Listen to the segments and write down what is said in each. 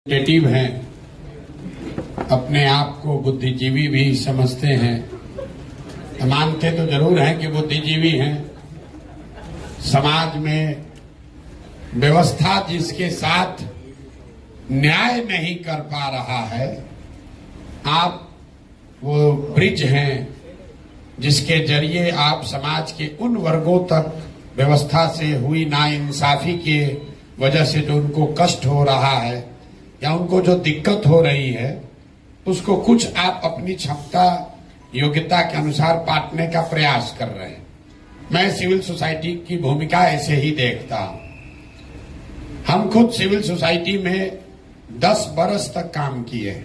Creative हैं, अपने आप को बुद्धिजीवी भी समझते हैं, मानते तो जरूर हैं कि बुद्धिजीवी हैं। समाज में व्यवस्था जिसके साथ न्याय नहीं कर पा रहा है, आप वो ब्रिज हैं जिसके जरिए आप समाज के उन वर्गों तक व्यवस्था से हुई नाइंसाफी के वजह से जो उनको कष्ट हो रहा है या उनको जो दिक्कत हो रही है, उसको कुछ आप अपनी क्षमता योग्यता के अनुसार बांटने का प्रयास कर रहे हैं। मैं सिविल सोसाइटी की भूमिका ऐसे ही देखता हूं। हम खुद सिविल सोसाइटी में 10 बरस तक काम किए।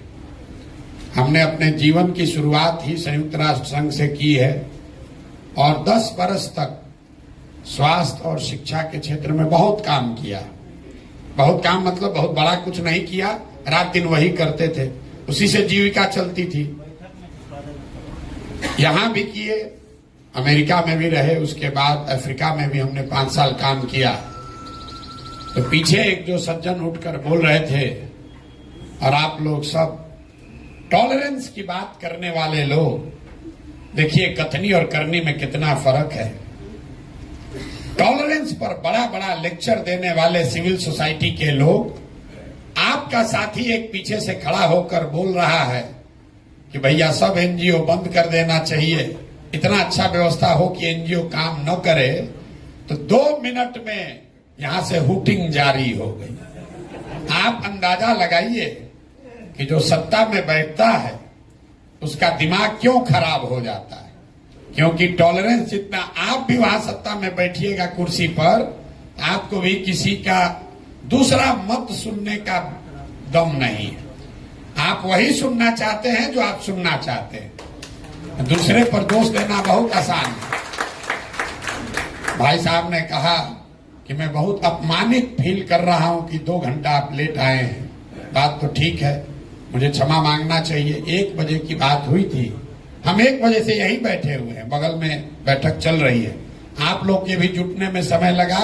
हमने अपने जीवन की शुरुआत ही संयुक्त राष्ट्र संघ से की है और 10 बरस तक स्वास्थ्य और शिक्षा के क्षेत्र में बहुत काम किया। बहुत काम मतलब बहुत बड़ा कुछ नहीं किया, रात दिन वही करते थे, उसी से जीविका चलती थी। यहां भी किए, अमेरिका में भी रहे, उसके बाद अफ्रीका में भी हमने 5 साल काम किया। तो पीछे एक जो सज्जन उठकर बोल रहे थे, और आप लोग सब टॉलरेंस की बात करने वाले लोग, देखिए कथनी और करनी में कितना फर्क है। टॉलरेंस पर बड़ा बड़ा लेक्चर देने वाले सिविल सोसाइटी के लोग, आपका साथी एक पीछे से खड़ा होकर बोल रहा है कि भैया सब एनजीओ बंद कर देना चाहिए, इतना अच्छा व्यवस्था हो कि एनजीओ काम न करे, तो 2 मिनट में यहां से हुटिंग जारी हो गई। आप अंदाजा लगाइए कि जो सत्ता में बैठता है उसका दिमाग क्यों खराब हो जाता है। क्योंकि टॉलरेंस जितना आप भी वहां सत्ता में बैठिएगा कुर्सी पर, आपको भी किसी का दूसरा मत सुनने का दम नहीं है। आप वही सुनना चाहते हैं जो आप सुनना चाहते हैं। दूसरे पर दोष देना बहुत आसान है। भाई साहब ने कहा कि मैं बहुत अपमानित फील कर रहा हूं कि 2 घंटा आप लेट आए हैं। बात तो ठीक है, मुझे क्षमा मांगना चाहिए। 1 बजे की बात हुई थी, हम 1 बजे से यहीं बैठे हुए हैं, बगल में बैठक चल रही है। आप लोग के भी जुटने में समय लगा,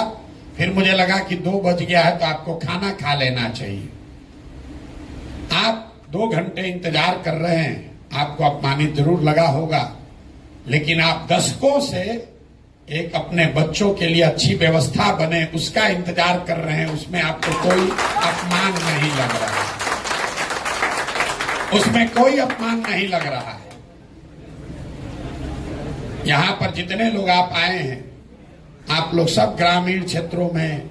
फिर मुझे लगा कि 2 बज गया है तो आपको खाना खा लेना चाहिए। आप 2 घंटे इंतजार कर रहे हैं, आपको अपमानित जरूर लगा होगा, लेकिन आप दशकों से एक अपने बच्चों के लिए अच्छी व्यवस्था बने उसका इंतजार कर रहे हैं, उसमें आपको कोई अपमान नहीं लग रहा है, उसमें कोई अपमान नहीं लग रहा है। यहां पर जितने लोग आप आए हैं, आप लोग सब ग्रामीण क्षेत्रों में,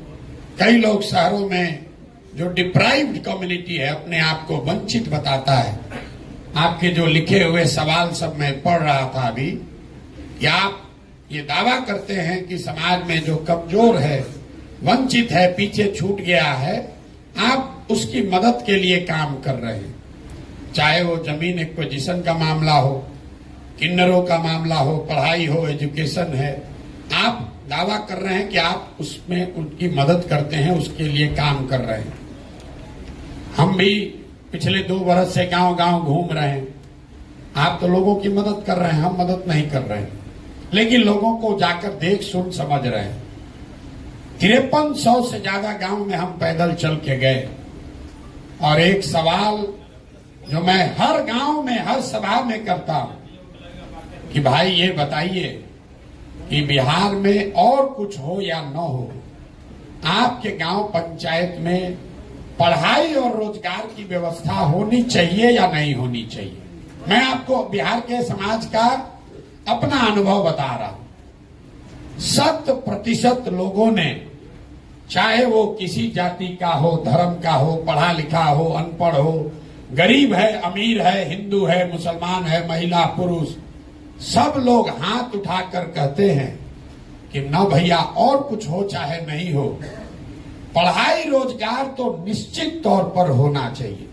कई लोग शहरों में, जो डिप्राइव्ड कम्युनिटी है, अपने आप को वंचित बताता है। आपके जो लिखे हुए सवाल सब मैं पढ़ रहा था अभी, कि आप ये दावा करते हैं कि समाज में जो कमजोर है, वंचित है, पीछे छूट गया है, आप उसकी मदद के लिए काम कर रहे हैं। चाहे वो जमीन एक्विजिशन का मामला हो, किन्नरों का मामला हो, पढ़ाई हो, एजुकेशन है, आप दावा कर रहे हैं कि आप उसमें उनकी मदद करते हैं, उसके लिए काम कर रहे हैं। हम भी पिछले 2 बरस से गांव गांव घूम रहे हैं। आप तो लोगों की मदद कर रहे हैं, हम मदद नहीं कर रहे हैं, लेकिन लोगों को जाकर देख सुन समझ रहे हैं। 5300 से ज्यादा गांव में हम पैदल चल के गए, और एक सवाल जो मैं हर गांव में, हर सभा में करता हूं कि भाई ये बताइए कि बिहार में और कुछ हो या न हो, आपके गांव पंचायत में पढ़ाई और रोजगार की व्यवस्था होनी चाहिए या नहीं होनी चाहिए। मैं आपको बिहार के समाज का अपना अनुभव बता रहा हूं। 100% लोगों ने, चाहे वो किसी जाति का हो, धर्म का हो, पढ़ा लिखा हो, अनपढ़ हो, गरीब है, अमीर है, हिंदू है, मुसलमान है, महिला पुरुष, सब लोग हाथ उठाकर कहते हैं कि न भैया और कुछ हो चाहे नहीं हो, पढ़ाई रोजगार तो निश्चित तौर पर होना चाहिए।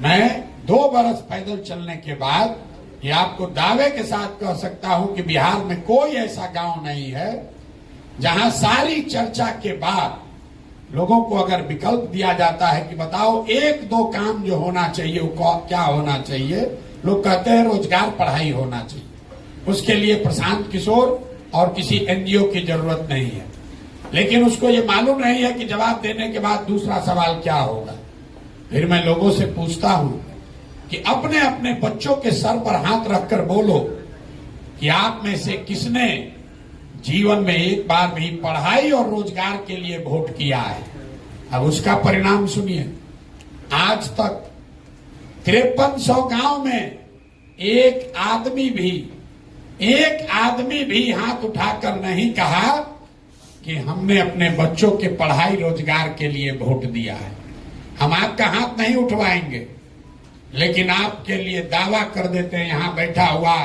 मैं 2 बरस पैदल चलने के बाद ये आपको दावे के साथ कह सकता हूं कि बिहार में कोई ऐसा गांव नहीं है जहां सारी चर्चा के बाद लोगों को अगर विकल्प दिया जाता है कि बताओ 1-2 काम जो होना चाहिए वो क्या होना चाहिए, लोग कहते हैं रोजगार, पढ़ाई होना चाहिए। उसके लिए प्रशांत किशोर और किसी एनजीओ की जरूरत नहीं है। लेकिन उसको ये मालूम नहीं है कि जवाब देने के बाद दूसरा सवाल क्या होगा। फिर मैं लोगों से पूछता हूं कि अपने अपने बच्चों के सर पर हाथ रखकर बोलो कि आप में से किसने जीवन में एक बार भी पढ़ाई और रोजगार के लिए वोट किया है। अब उसका परिणाम सुनिए। आज तक 5300 गांव में एक आदमी भी हाथ उठाकर नहीं कहा कि हमने अपने बच्चों के पढ़ाई रोजगार के लिए वोट दिया है। हम आपका हाथ नहीं उठवाएंगे, लेकिन आपके लिए दावा कर देते हैं यहां बैठा हुआ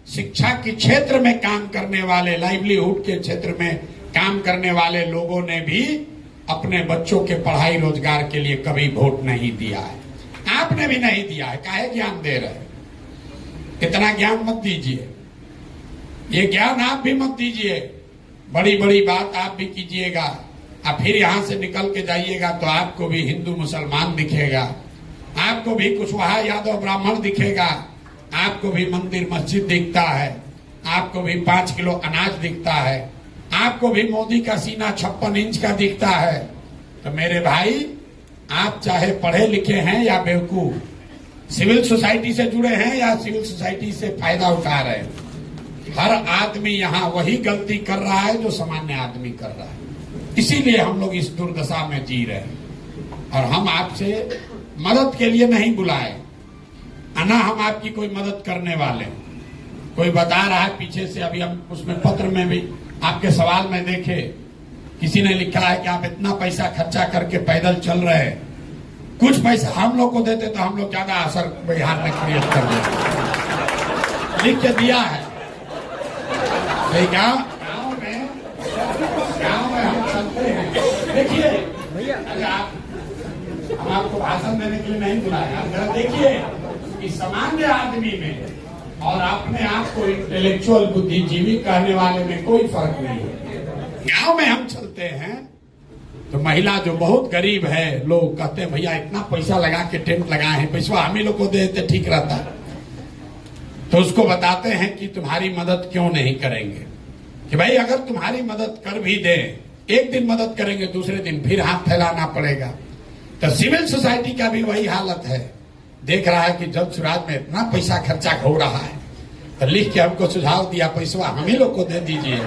शिक्षा के क्षेत्र में काम करने वाले, लाइवलीहुड के क्षेत्र में काम करने वाले लोगों ने भी अपने बच्चों के पढ़ाई रोजगार के लिए कभी वोट नहीं दिया है। आपने भी नहीं दिया है, काहे ज्ञान दे रहे हैं? इतना ज्ञान मत दीजिए, ये ज्ञान आप भी मत दीजिए। बड़ी बड़ी बात आप भी कीजिएगा, अब फिर यहां से निकल के जाइएगा तो आपको भी हिंदू मुसलमान दिखेगा, आपको भी कुशवाहा यादव ब्राह्मण दिखेगा, आपको भी मंदिर मस्जिद दिखता है, आपको भी 5 किलो अनाज दिखता है, आपको भी मोदी का सीना 56 इंच का दिखता है। तो मेरे भाई, आप चाहे पढ़े लिखे हैं या बेवकूफ, सिविल सोसाइटी से जुड़े हैं या सिविल सोसाइटी से फायदा उठा रहे हैं, हर आदमी यहाँ वही गलती कर रहा है जो सामान्य आदमी कर रहा है। इसीलिए हम लोग इस दुर्दशा में जी रहे हैं। और हम आपसे मदद के लिए नहीं बुलाए, ना हम आपकी कोई मदद करने वाले। कोई बता रहा है पीछे से, अभी हम उसमें पत्र में भी आपके सवाल में देखे, किसी ने लिखा है कि आप इतना पैसा खर्चा करके पैदल चल रहे हैं, कुछ पैसा हम लोग को देते तो हम लोग ज्यादा असर बिहार में क्रिएट कर देते। लिख के दिया है। गाँव में हम चलते हैं। देखिए, हम आपको भाषण देने के लिए नहीं बुलाया, जरा देखिए कि सामान्य आदमी में और अपने आप को इंटेलेक्चुअल बुद्धिजीवी कहने वाले में कोई फर्क नहीं है। गांव में हम चलते हैं तो महिला जो बहुत गरीब है, लोग कहते हैं भैया इतना पैसा लगा के टेंट लगाए हैं, पैसा हम ही लोग को देते ठीक रहता। तो उसको बताते हैं कि तुम्हारी मदद क्यों नहीं करेंगे, कि भाई अगर तुम्हारी मदद कर भी दे, एक दिन मदद करेंगे, दूसरे दिन फिर हाथ फैलाना पड़ेगा। तो सिविल सोसाइटी का भी वही हालत है। देख रहा है कि जब सुराज में इतना पैसा खर्चा हो रहा है, तो लिख के हमको सुझाव दिया पैसा हम ही लोग को दे दीजिए,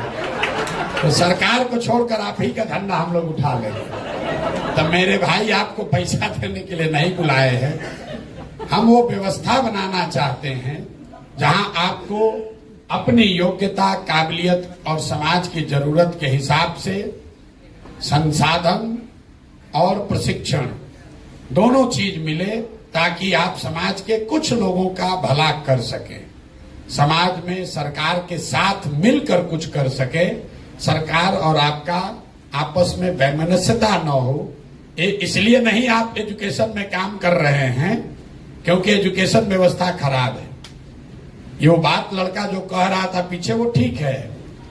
तो सरकार को छोड़कर आप ही का धंधा हम लोग उठा लेंगे। तो मेरे भाई, आपको पैसा देने के लिए नहीं बुलाए हैं, हम वो व्यवस्था बनाना चाहते हैं जहां आपको अपनी योग्यता, काबिलियत और समाज की जरूरत के हिसाब से संसाधन और प्रशिक्षण दोनों चीज मिले, ताकि आप समाज के कुछ लोगों का भला कर सके, समाज में सरकार के साथ मिलकर कुछ कर सके, सरकार और आपका आपस में वैमनस्यता न हो। इसलिए नहीं आप एजुकेशन में काम कर रहे हैं क्योंकि एजुकेशन व्यवस्था खराब है। ये वो बात लड़का जो कह रहा था पीछे, वो ठीक है,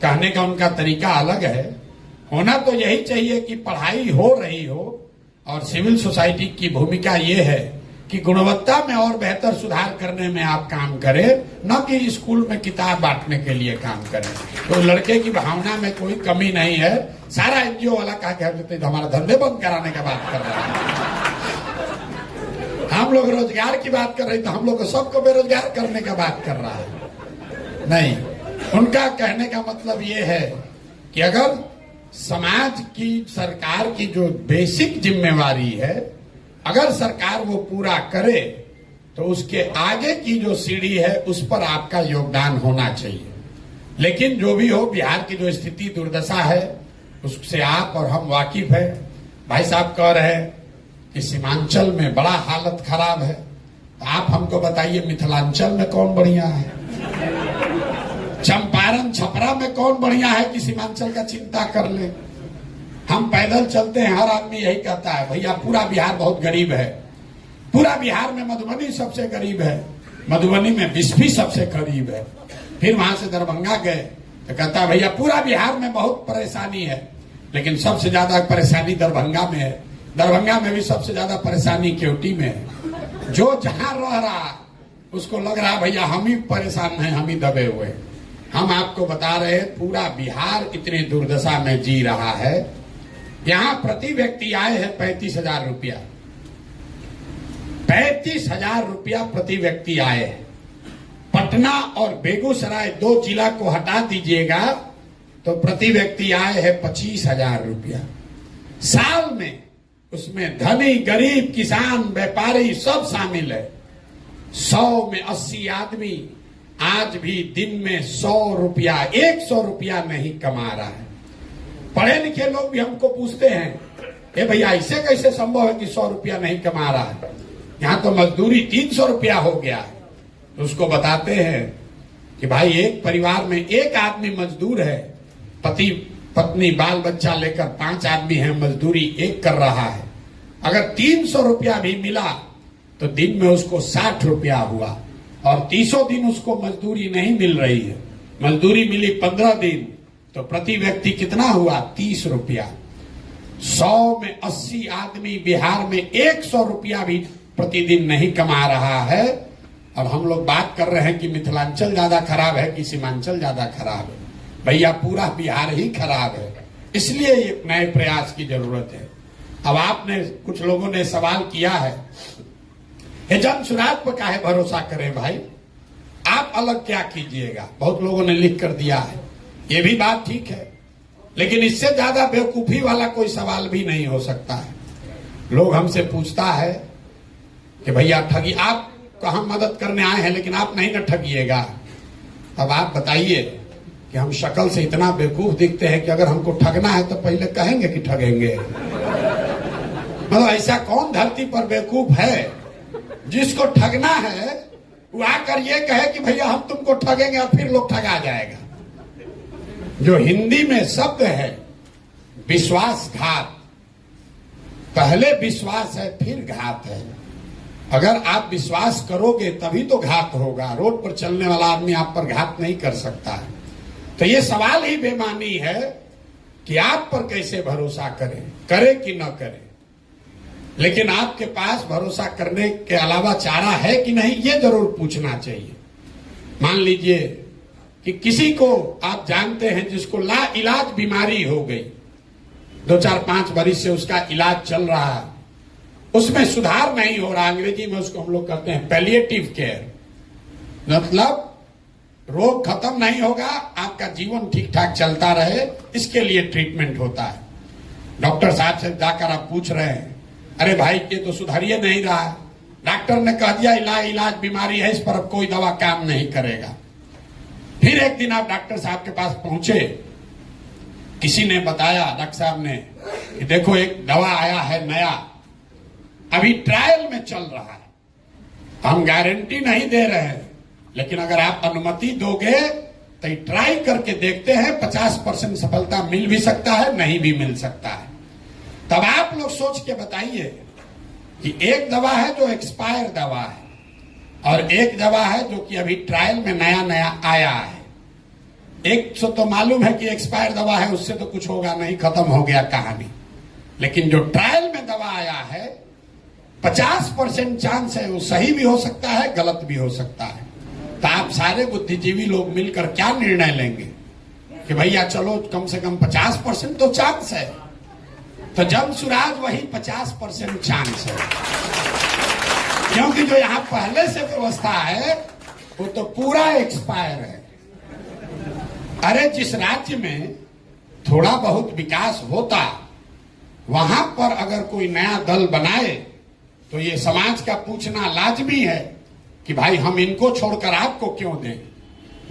कहने का उनका तरीका अलग है। होना तो यही चाहिए कि पढ़ाई हो रही हो, और सिविल सोसाइटी की भूमिका ये है कि गुणवत्ता में और बेहतर सुधार करने में आप काम करें, न कि स्कूल में किताब बांटने के लिए काम करें। तो लड़के की भावना में कोई कमी नहीं है। सारा एनजीओ वाला कहा कि हमारा धंधे बंद कराने का बात कर रहा है। हम लोग रोजगार की बात कर रहे, तो हम लोग को सबको बेरोजगार करने का बात कर रहा है। नहीं, उनका कहने का मतलब ये है कि अगर समाज की, सरकार की जो बेसिक जिम्मेवारी है, अगर सरकार वो पूरा करे, तो उसके आगे की जो सीढ़ी है उस पर आपका योगदान होना चाहिए। लेकिन जो भी हो, बिहार की जो स्थिति दुर्दशा है उससे आप और हम वाकिफ है। भाई साहब कह रहे हैं कि सीमांचल में बड़ा हालत खराब है, तो आप हमको बताइए मिथिलांचल में कौन बढ़िया है, चंपारण छपरा में कौन बढ़िया है कि सीमांचल का चिंता कर ले। हम पैदल चलते हैं, हर आदमी यही कहता है भैया पूरा बिहार बहुत गरीब है, पूरा बिहार में मधुबनी सबसे गरीब है, मधुबनी में बिस्फी सबसे गरीब है। फिर वहां से दरभंगा गए तो कहता है भैया पूरा बिहार में बहुत परेशानी है, लेकिन सबसे ज्यादा परेशानी दरभंगा में है, दरभंगा में भी सबसे ज्यादा परेशानी केवटी में है। जो जहां रह रहा उसको लग रहा भैया हम ही परेशान हैं, हम ही दबे हुए। हम आपको बता रहे हैं पूरा बिहार इतनी दुर्दशा में जी रहा है। यहाँ प्रति व्यक्ति आय है 35,000 रुपया, 35,000 रुपया प्रति व्यक्ति आए है। पटना और बेगूसराय 2 जिला को हटा दीजिएगा तो प्रति व्यक्ति आए है 25,000 रुपया साल में। उसमें धनी गरीब किसान व्यापारी सब शामिल है। 100 में 80 आदमी आज भी दिन में 100 रुपया 100 रुपया नहीं कमा रहा है। पढ़े लिखे लोग भी हमको पूछते हैं, ए भैया ऐसे कैसे संभव है कि 100 रुपया नहीं कमा रहा है, यहाँ तो मजदूरी 300 रुपया हो गया है। तो उसको बताते हैं कि भाई एक परिवार में एक आदमी मजदूर है, पति पत्नी बाल बच्चा लेकर 5 आदमी है, मजदूरी एक कर रहा है। अगर 300 रुपया भी मिला तो दिन में उसको 60 रुपया हुआ और 30 दिन उसको मजदूरी नहीं मिल रही है। मजदूरी मिली 15 दिन तो प्रति व्यक्ति कितना हुआ 30 रुपया। 100 में 80 आदमी बिहार में 100 रुपया भी प्रतिदिन नहीं कमा रहा है। और हम लोग बात कर रहे हैं कि मिथिलांचल ज्यादा खराब है कि सीमांचल ज्यादा खराब है। भैया पूरा बिहार ही खराब है, इसलिए एक नए प्रयास की जरूरत है। अब आपने कुछ लोगों ने सवाल किया है, जन सुराज पर काहे भरोसा करें भाई, आप अलग क्या कीजिएगा। बहुत लोगों ने लिख कर दिया है, ये भी बात ठीक है, लेकिन इससे ज्यादा बेवकूफी वाला कोई सवाल भी नहीं हो सकता है। लोग हमसे पूछता है कि भैया ठगी, आप कहाँ मदद करने आए हैं लेकिन आप नहीं न ठगिएगा। अब आप बताइए कि हम शक्ल से इतना बेवकूफ दिखते हैं कि अगर हमको ठगना है तो पहले कहेंगे कि ठगेंगे। मतलब ऐसा कौन धरती पर बेवकूफ है जिसको ठगना है वो आकर ये कहे कि भैया हम तुमको ठगेंगे और फिर लोग ठगा जाएगा। जो हिंदी में शब्द है विश्वासघात, पहले विश्वास है फिर घात है। अगर आप विश्वास करोगे तभी तो घात होगा। रोड पर चलने वाला आदमी आप पर घात नहीं कर सकता है। तो ये सवाल ही बेमानी है कि आप पर कैसे भरोसा करें, करे कि न करें। लेकिन आपके पास भरोसा करने के अलावा चारा है कि नहीं, ये जरूर पूछना चाहिए। मान लीजिए कि किसी को आप जानते हैं जिसको ला इलाज बीमारी हो गई, 2-4-5 बरिस से उसका इलाज चल रहा है, उसमें सुधार नहीं हो रहा। अंग्रेजी में उसको हम लोग कहते हैं पैलिएटिव केयर, मतलब रोग खत्म नहीं होगा, आपका जीवन ठीक ठाक चलता रहे, इसके लिए ट्रीटमेंट होता है। डॉक्टर साहब से जाकर आप पूछ रहे हैं, अरे भाई ये तो सुधरिए नहीं रहा, डॉक्टर ने कह दिया इलाज बीमारी है, इस पर अब कोई दवा काम नहीं करेगा। फिर एक दिन आप डॉक्टर साहब के पास पहुंचे, किसी ने बताया डॉक्टर साहब ने कि देखो एक दवा आया है नया, अभी ट्रायल में चल रहा है, हम गारंटी नहीं दे रहे हैं, लेकिन अगर आप अनुमति दोगे तो ट्राई करके देखते हैं, 50% सफलता मिल भी सकता है, नहीं भी मिल सकता है। तब आप लोग सोच के बताइए कि एक दवा है जो एक्सपायर दवा है और एक दवा है जो कि अभी ट्रायल में नया नया आया है। एक तो मालूम है कि एक्सपायर दवा है, उससे तो कुछ होगा नहीं, खत्म हो गया कहानी। लेकिन जो ट्रायल में दवा आया है 50% चांस है वो सही भी हो सकता है, गलत भी हो सकता है। तो आप सारे बुद्धिजीवी लोग मिलकर क्या निर्णय लेंगे कि भैया चलो कम से कम 50% तो चांस है, तो जन सुराज वही 50% चांस है। क्योंकि जो यहाँ पहले से व्यवस्था है वो तो पूरा एक्सपायर है। अरे जिस राज्य में थोड़ा बहुत विकास होता, वहां पर अगर कोई नया दल बनाए तो ये समाज का पूछना लाजमी है कि भाई हम इनको छोड़कर आपको क्यों दें।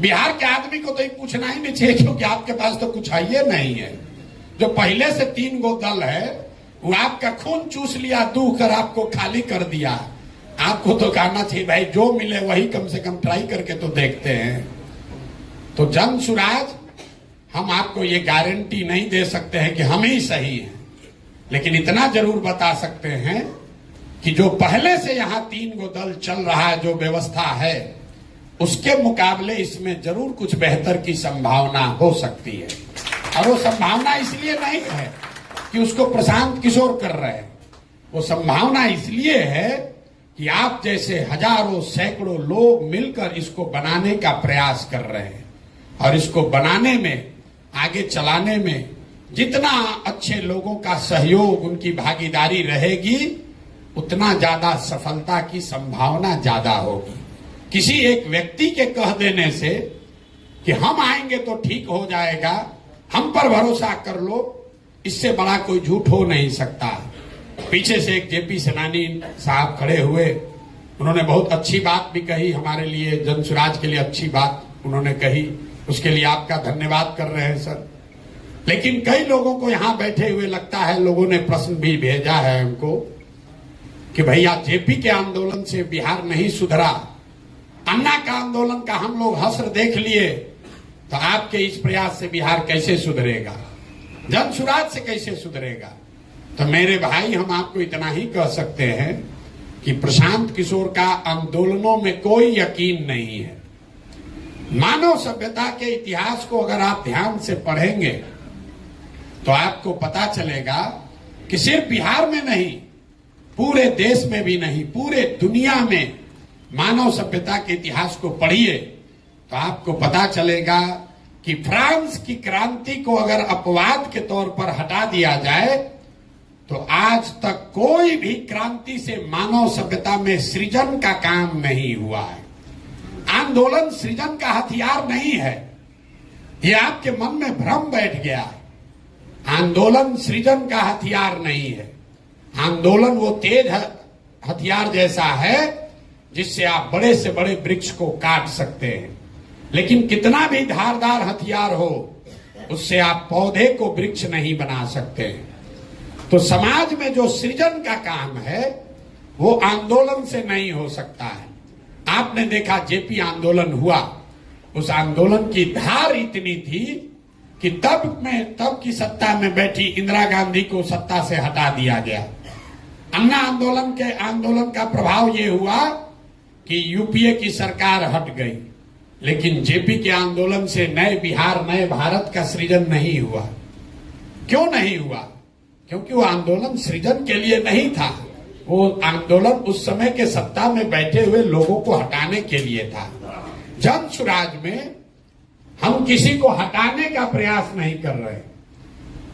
बिहार के आदमी को तो ये पूछना ही नहीं चाहिए, क्योंकि आपके पास तो कुछ है ही नहीं है। जो पहले से 3 गो दल है वो आपका खून चूस लिया, दूह कर आपको खाली कर दिया। आपको तो कहना चाहिए भाई जो मिले वही कम से कम ट्राई करके तो देखते हैं। तो जन सुराज हम आपको ये गारंटी नहीं दे सकते हैं कि हम ही सही हैं, लेकिन इतना जरूर बता सकते हैं कि जो पहले से यहाँ 3 गो दल चल रहा है, जो व्यवस्था है, उसके मुकाबले इसमें जरूर कुछ बेहतर की संभावना हो सकती है। और वो संभावना इसलिए नहीं है कि उसको प्रशांत किशोर कर रहे हैं, वो संभावना इसलिए है कि आप जैसे हजारों सैकड़ों लोग मिलकर इसको बनाने का प्रयास कर रहे हैं। और इसको बनाने में, आगे चलाने में जितना अच्छे लोगों का सहयोग, उनकी भागीदारी रहेगी, उतना ज्यादा सफलता की संभावना ज्यादा होगी। किसी एक व्यक्ति के कह देने से कि हम आएंगे तो ठीक हो जाएगा, हम पर भरोसा कर लो, इससे बड़ा कोई झूठ हो नहीं सकता। पीछे से एक जेपी सेनानी साहब खड़े हुए, उन्होंने बहुत अच्छी बात भी कही, हमारे लिए जनसुराज के लिए अच्छी बात उन्होंने कही, उसके लिए आपका धन्यवाद कर रहे हैं सर। लेकिन कई लोगों को यहां बैठे हुए लगता है, लोगों ने प्रश्न भी भेजा है हमको कि भैया जेपी के आंदोलन से बिहार नहीं सुधरा, अन्ना का आंदोलन का हम लोग हश्र देख लिए, तो आपके इस प्रयास से बिहार कैसे सुधरेगा, जनसुराज से कैसे सुधरेगा। तो मेरे भाई, हम आपको इतना ही कह सकते हैं कि प्रशांत किशोर का आंदोलनों में कोई यकीन नहीं है। मानव सभ्यता के इतिहास को अगर आप ध्यान से पढ़ेंगे तो आपको पता चलेगा कि सिर्फ बिहार में नहीं, पूरे देश में भी नहीं, पूरे दुनिया में मानव सभ्यता के इतिहास को पढ़िए तो आपको पता चलेगा कि फ्रांस की क्रांति को अगर अपवाद के तौर पर हटा दिया जाए तो आज तक कोई भी क्रांति से मानव सभ्यता में सृजन का काम नहीं हुआ है। आंदोलन सृजन का हथियार नहीं है, ये आपके मन में भ्रम बैठ गया है। आंदोलन सृजन का हथियार नहीं है। आंदोलन वो तेज हथियार जैसा है जिससे आप बड़े से बड़े वृक्ष को काट सकते हैं, लेकिन कितना भी धारदार हथियार हो, उससे आप पौधे को वृक्ष नहीं बना सकते। तो समाज में जो सृजन का काम है वो आंदोलन से नहीं हो सकता है। आपने देखा जेपी आंदोलन हुआ, उस आंदोलन की धार इतनी थी कि तब की सत्ता में बैठी इंदिरा गांधी को सत्ता से हटा दिया गया। अन्ना आंदोलन का प्रभाव ये हुआ कि यूपीए की सरकार हट गई, लेकिन जेपी के आंदोलन से नए बिहार, नए भारत का सृजन नहीं हुआ। क्यों नहीं हुआ? क्योंकि वो आंदोलन सृजन के लिए नहीं था, वो आंदोलन उस समय के सत्ता में बैठे हुए लोगों को हटाने के लिए था। जनसुराज में हम किसी को हटाने का प्रयास नहीं कर रहे।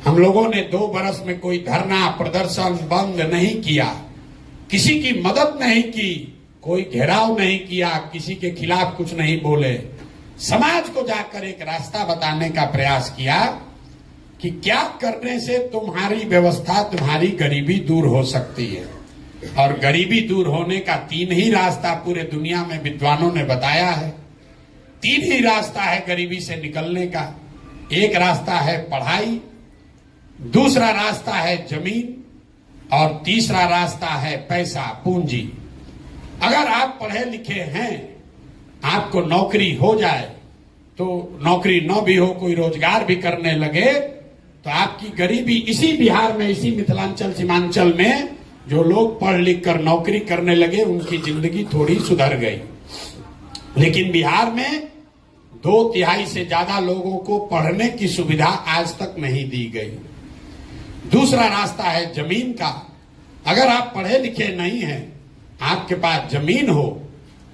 हम लोगों ने 2 बरस में कोई धरना, प्रदर्शन, बंद नहीं किया, किसी की मदद नहीं की, कोई घेराव नहीं किया, किसी के खिलाफ कुछ नहीं बोले। समाज को जाकर एक रास्ता बताने का प्रयास किया कि क्या करने से तुम्हारी व्यवस्था, तुम्हारी गरीबी दूर हो सकती है। और गरीबी दूर होने का 3 ही रास्ता पूरे दुनिया में विद्वानों ने बताया है। 3 ही रास्ता है गरीबी से निकलने का। एक रास्ता है पढ़ाई, दूसरा रास्ता है जमीन, और तीसरा रास्ता है पैसा, पूंजी। अगर आप पढ़े लिखे हैं, आपको नौकरी हो जाए, तो नौकरी न भी हो, कोई रोजगार भी करने लगे, तो आपकी गरीबी इसी बिहार में, इसी मिथिलांचल सीमांचल में जो लोग पढ़ लिख कर नौकरी करने लगे, उनकी जिंदगी थोड़ी सुधर गई। लेकिन बिहार में 2/3 से ज्यादा लोगों को पढ़ने की सुविधा आज तक नहीं दी गई। दूसरा रास्ता है जमीन का। अगर आप पढ़े लिखे नहीं हैं, आपके पास जमीन हो,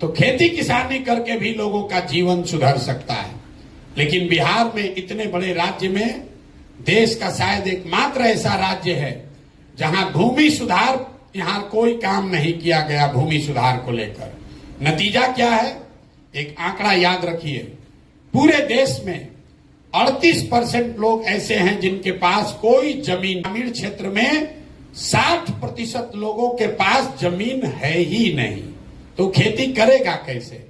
तो खेती किसानी करके भी लोगों का जीवन सुधर सकता है। लेकिन बिहार में, इतने बड़े राज्य में, देश का शायद एकमात्र ऐसा राज्य है जहां भूमि सुधार, यहां कोई काम नहीं किया गया भूमि सुधार को लेकर। नतीजा क्या है? एक आंकड़ा याद रखिए, पूरे देश में 38% लोग ऐसे हैं जिनके पास कोई जमीन, ग्रामीण क्षेत्र में 60% लोगों के पास जमीन है ही नहीं, तो खेती करेगा कैसे?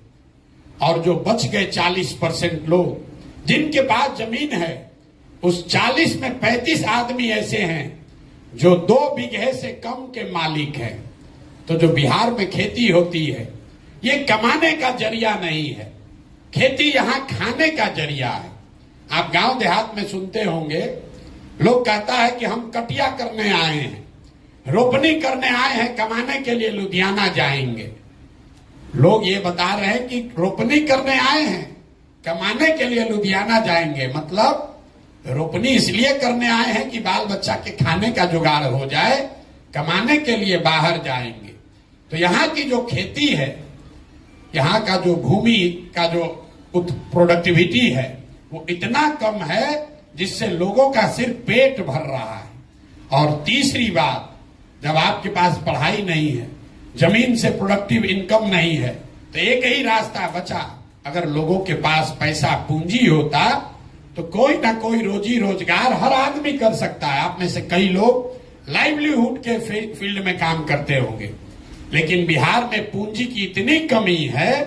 और जो बच गए 40% लोग जिनके पास जमीन है, उस 40 में 35 आदमी ऐसे हैं जो 2 बीघे से कम के मालिक हैं। तो जो बिहार में खेती होती है, ये कमाने का जरिया नहीं है, खेती यहां खाने का जरिया है। आप गांव देहात में सुनते होंगे, लोग कहता है कि हम कटिया करने आए हैं, रोपनी करने आए हैं, कमाने के लिए लुधियाना जाएंगे। लोग ये बता रहे हैं कि रोपनी करने आए हैं, कमाने के लिए लुधियाना जाएंगे। मतलब रोपनी इसलिए करने आए हैं कि बाल बच्चा के खाने का जुगाड़ हो जाए, कमाने के लिए बाहर जाएंगे। तो यहाँ की जो खेती है, यहाँ का जो भूमि का जो प्रोडक्टिविटी है, वो इतना कम है जिससे लोगों का सिर्फ पेट भर रहा है। और तीसरी बात, जब आपके पास पढ़ाई नहीं है, जमीन से प्रोडक्टिव इनकम नहीं है, तो एक ही रास्ता बचा, अगर लोगों के पास पैसा पूंजी होता तो कोई ना कोई रोजी रोजगार हर आदमी कर सकता है। आप में से कई लोग लाइवलीहुड के फील्ड में काम करते होंगे, लेकिन बिहार में पूंजी की इतनी कमी है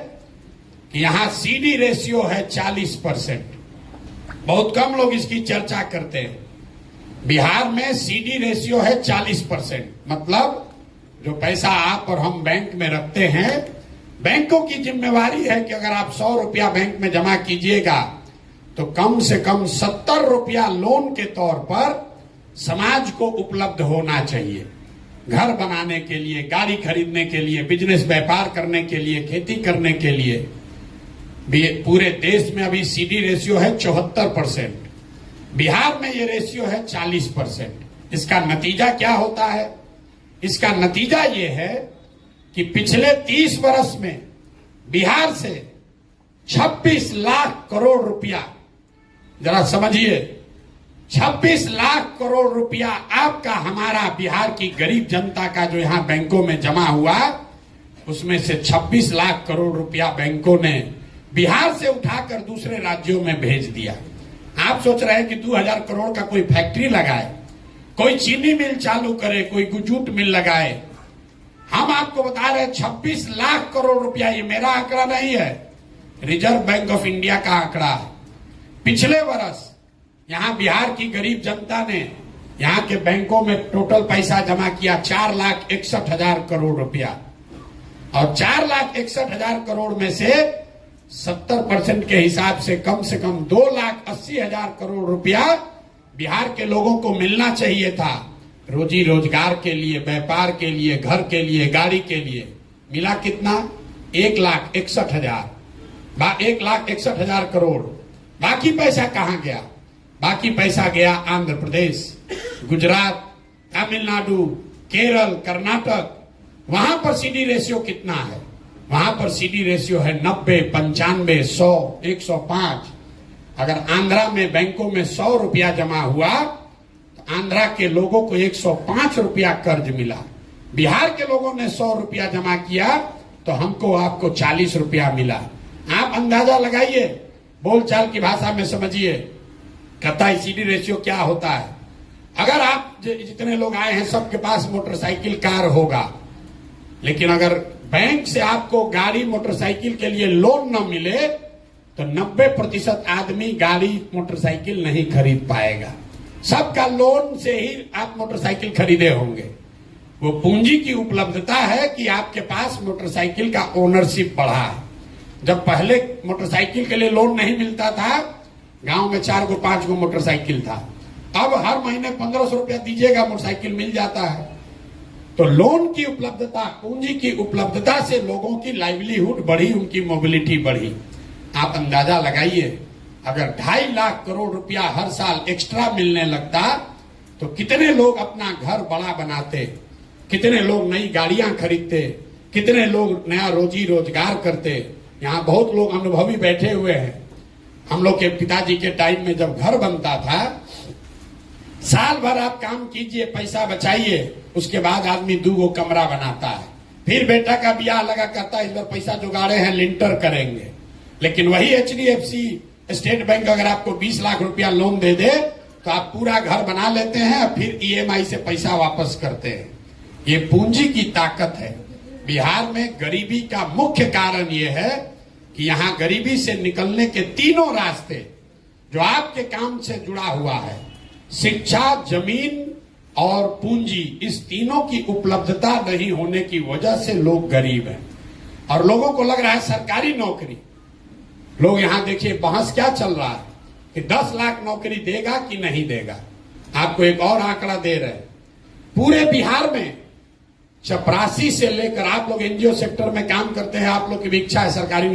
कि यहां सीडी रेशियो है 40%। बहुत कम लोग इसकी चर्चा करते हैं। बिहार में सीडी रेशियो है 40%, मतलब जो पैसा आप और हम बैंक में रखते हैं, बैंकों की जिम्मेवारी है कि अगर आप 100 रुपया बैंक में जमा कीजिएगा तो कम से कम 70 रुपया लोन के तौर पर समाज को उपलब्ध होना चाहिए। घर बनाने के लिए, गाड़ी खरीदने के लिए, बिजनेस व्यापार करने के लिए, खेती करने के लिए। पूरे देश में अभी सीडी रेशियो है 74%, बिहार में ये रेशियो है 40%। इसका नतीजा क्या होता है? इसका नतीजा ये है कि पिछले 30 वर्ष में बिहार से 26 लाख करोड़ रुपया, जरा समझिए, 26 लाख करोड़ रुपया आपका, हमारा, बिहार की गरीब जनता का जो यहां बैंकों में जमा हुआ, उसमें से 26 लाख करोड़ रुपया बैंकों ने बिहार से उठाकर दूसरे राज्यों में भेज दिया। आप सोच रहे हैं कि 2000 करोड़ का कोई फैक्ट्री लगाए, कोई चीनी मिल चालू करे, कोई जूट मिल लगाए। हम आपको बता रहे हैं 26 लाख करोड़ रुपया, ये मेरा आंकड़ा नहीं है, रिजर्व बैंक ऑफ इंडिया का आंकड़ा है। पिछले वर्ष यहां बिहार की गरीब जनता ने यहां के बैंकों में टोटल पैसा जमा किया 4,61,000 करोड़ रुपया, और 4,61,000 करोड़ में से 70% के हिसाब से कम 2,80,000 करोड़ रुपया बिहार के लोगों को मिलना चाहिए था, रोजी रोजगार के लिए, व्यापार के लिए, घर के लिए, गाड़ी के लिए। मिला कितना? 1,61,000, 1,61,000 करोड़। बाकी पैसा कहां गया? बाकी पैसा गया आंध्र प्रदेश, गुजरात, तमिलनाडु, केरल, कर्नाटक। वहां पर सीडी रेशियो कितना है? वहां पर सीडी रेशियो है 90, 95, 100, 105। अगर आंध्रा में बैंकों में 100 रुपया जमा हुआ तो आंध्रा के लोगों को 105 रुपया कर्ज मिला। बिहार के लोगों ने 100 रुपया जमा किया तो हमको, आपको 40 रुपया मिला। आप अंदाजा लगाइए, बोलचाल की भाषा में समझिए, कतई सीडी रेशियो क्या होता है। अगर आप जितने लोग आए हैं सबके पास मोटरसाइकिल, कार होगा, लेकिन अगर बैंक से आपको गाड़ी, मोटरसाइकिल के लिए लोन न मिले तो 90% आदमी गाड़ी, मोटरसाइकिल नहीं खरीद पाएगा। सबका लोन से ही आप मोटरसाइकिल खरीदे होंगे। वो पूंजी की उपलब्धता है कि आपके पास मोटरसाइकिल का ओनरशिप बढ़ा है। जब पहले मोटरसाइकिल के लिए लोन नहीं मिलता था, गांव में 4 गो 5 गो मोटरसाइकिल था, अब हर महीने 1500 रुपया दीजिएगा, मोटरसाइकिल मिल जाता है। तो लोन की उपलब्धता, पूंजी की उपलब्धता से लोगों की लाइवलीहुड बढ़ी, उनकी मोबिलिटी बढ़ी। आप अंदाजा लगाइए, अगर 2.5 लाख करोड़ रुपया हर साल एक्स्ट्रा मिलने लगता तो कितने लोग अपना घर बड़ा बनाते, कितने लोग नई गाड़ियां खरीदते, कितने लोग नया रोजी रोजगार करते। यहाँ बहुत लोग अनुभवी बैठे हुए हैं। हम लोग के पिताजी के टाइम में जब घर बनता था, साल भर आप काम कीजिए, पैसा बचाइए, उसके बाद आदमी 2 गो कमरा बनाता है। फिर बेटा का ब्याह लगा, कहता है इस बार पैसा जुगाड़े हैं, लिंटर करेंगे। लेकिन वही HDFC, स्टेट बैंक अगर आपको 20 लाख रुपया लोन दे दे तो आप पूरा घर बना लेते हैं, फिर EMI से पैसा वापस करते हैं। ये पूंजी की ताकत है। बिहार में गरीबी का मुख्य कारण यह है कि यहां गरीबी से निकलने के तीनों रास्ते जो आपके काम से जुड़ा हुआ है, शिक्षा, जमीन और पूंजी, इस तीनों की उपलब्धता नहीं होने की वजह से लोग गरीब हैं। और लोगों को लग रहा है सरकारी नौकरी, लोग यहां देखिए बहस क्या चल रहा है कि 10 लाख नौकरी देगा कि नहीं देगा। आपको एक और आंकड़ा दे रहे हैं, पूरे बिहार में चपरासी से लेकर, आप लोग NGO सेक्टर में काम करते हैं, आप लोग की भी इच्छा है सरकारी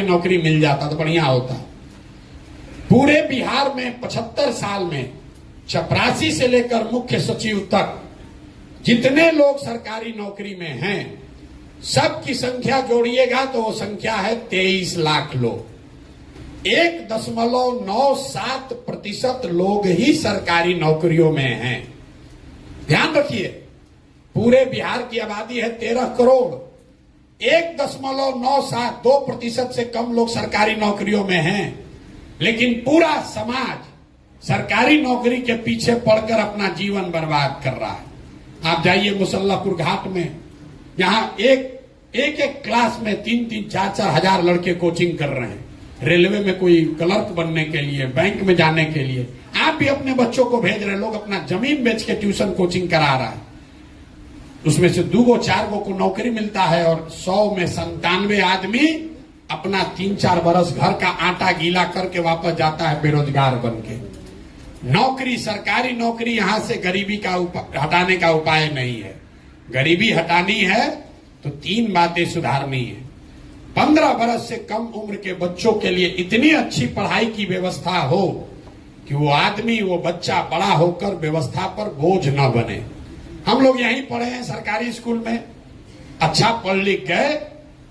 नौकरी मिल जाता तो बढ़िया होता। पूरे बिहार में 75 साल में चपरासी से लेकर मुख्य सचिव तक जितने लोग सरकारी नौकरी में हैं, सबकी संख्या जोड़िएगा तो वो संख्या है 23 लाख लोग। 1.97% लोग ही सरकारी नौकरियों में हैं। ध्यान रखिए, पूरे बिहार की आबादी है 13 करोड़, 1.972% से कम लोग सरकारी नौकरियों में हैं, लेकिन पूरा समाज सरकारी नौकरी के पीछे पड़कर अपना जीवन बर्बाद कर रहा है। आप जाइए मुसल्लापुर घाट में, यहां एक क्लास में 3-3, 4-4 हजार लड़के कोचिंग कर रहे हैं, रेलवे में कोई क्लर्क बनने के लिए, बैंक में जाने के लिए। आप भी अपने बच्चों को भेज रहे हैं, लोग अपना जमीन बेच के ट्यूशन कोचिंग करा रहा है, उसमें से 2-4 को नौकरी मिलता है और 100 में 97 आदमी अपना 3-4 बरस घर का आटा गीला करके वापस जाता है बेरोजगार बन के। नौकरी, सरकारी नौकरी यहां से गरीबी का हटाने का उपाय नहीं है। गरीबी हटानी है तो 3 बातें सुधारनी है। 15 बरस से कम उम्र के बच्चों के लिए इतनी अच्छी पढ़ाई की व्यवस्था हो कि वो आदमी, वो बच्चा बड़ा होकर व्यवस्था पर बोझ न बने। हम लोग यहीं पढ़े हैं सरकारी स्कूल में, अच्छा पढ़ लिख गए,